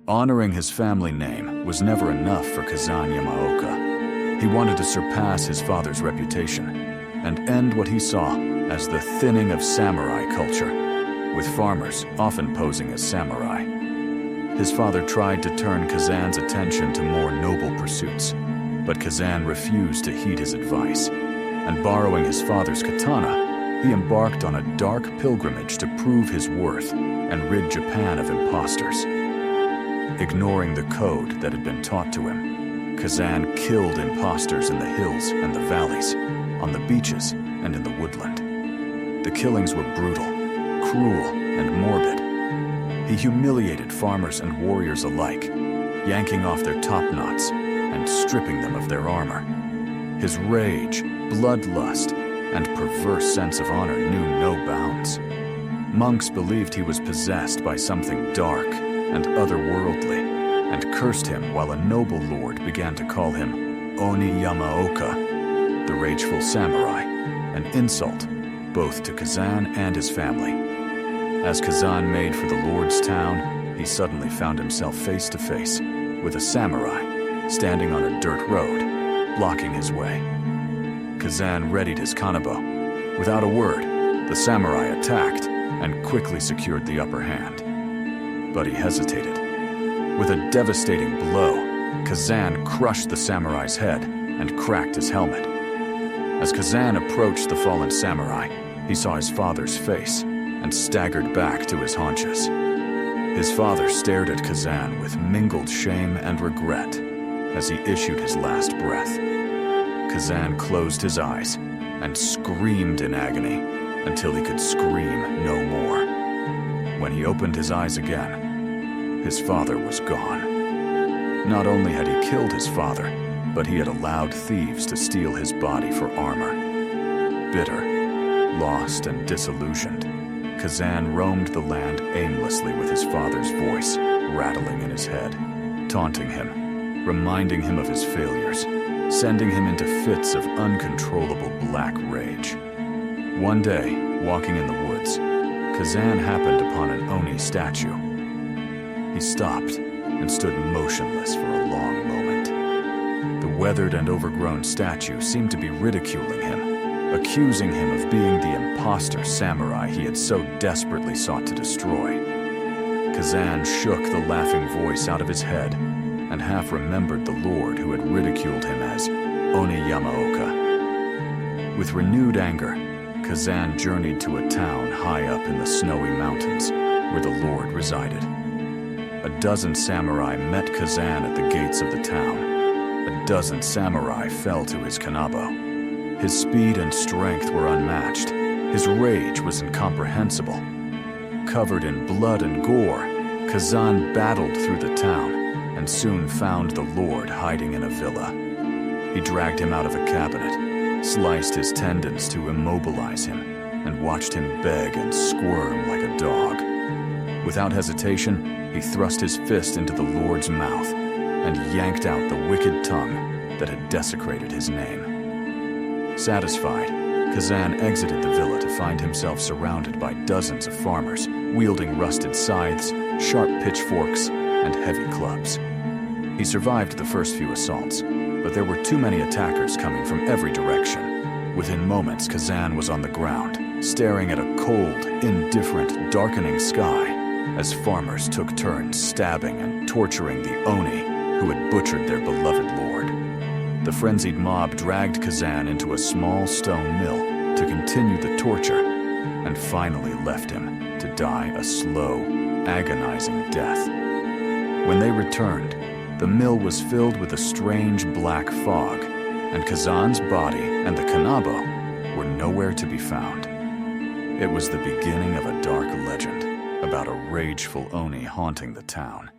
Honoring his family name was never enough for Kazan Yamaoka. He wanted to surpass his father's reputation and end what he saw as the thinning of samurai culture, with farmers often posing as samurai. His father tried to turn Kazan's attention to more noble pursuits, but Kazan refused to heed his advice, and borrowing his father's katana, he embarked on a dark pilgrimage to prove his worth and rid Japan of impostors. Ignoring the code that had been taught to him, Kazan killed impostors in the hills and the valleys, on the beaches and in the woodland. The killings were brutal, cruel, and morbid. He humiliated farmers and warriors alike, yanking off their top knots and stripping them of their armor. His rage, bloodlust, and perverse sense of honor knew no bounds. Monks believed he was possessed by something dark and otherworldly, and cursed him while a noble lord began to call him Oni Yamaoka, the rageful samurai, an insult both to Kazan and his family. As Kazan made for the lord's town, he suddenly found himself face to face with a samurai standing on a dirt road, blocking his way. Kazan readied his kanebo. Without a word, the samurai attacked and quickly secured the upper hand. But he hesitated. With a devastating blow, Kazan crushed the samurai's head and cracked his helmet. As Kazan approached the fallen samurai, he saw his father's face and staggered back to his haunches. His father stared at Kazan with mingled shame and regret as he issued his last breath. Kazan closed his eyes and screamed in agony until he could scream no more. When he opened his eyes again, his father was gone. Not only had he killed his father, but he had allowed thieves to steal his body for armor. Bitter, lost, and disillusioned, Kazan roamed the land aimlessly with his father's voice rattling in his head, taunting him, reminding him of his failures, sending him into fits of uncontrollable black rage. One day, walking in the woods, Kazan happened upon an Oni statue. He stopped and stood motionless for a long moment. The weathered and overgrown statue seemed to be ridiculing him, accusing him of being the imposter samurai he had so desperately sought to destroy. Kazan shook the laughing voice out of his head and half remembered the lord who had ridiculed him as Oni Yamaoka. With renewed anger, Kazan journeyed to a town high up in the snowy mountains where the lord resided. A dozen samurai met Kazan at the gates of the town. A dozen samurai fell to his kanebo. His speed and strength were unmatched. His rage was incomprehensible. Covered in blood and gore, Kazan battled through the town and soon found the lord hiding in a villa. He dragged him out of a cabinet, sliced his tendons to immobilize him, and watched him beg and squirm like a dog. Without hesitation, he thrust his fist into the lord's mouth and yanked out the wicked tongue that had desecrated his name. Satisfied, Kazan exited the villa to find himself surrounded by dozens of farmers, wielding rusted scythes, sharp pitchforks, and heavy clubs. He survived the first few assaults, but there were too many attackers coming from every direction. Within moments, Kazan was on the ground, staring at a cold, indifferent, darkening sky as farmers took turns stabbing and torturing the Oni who had butchered their beloved lord. The frenzied mob dragged Kazan into a small stone mill to continue the torture and finally left him to die a slow, agonizing death. When they returned, the mill was filled with a strange black fog, and Kazan's body and the kanebo were nowhere to be found. It was the beginning of a dark legend about a rageful Oni haunting the town.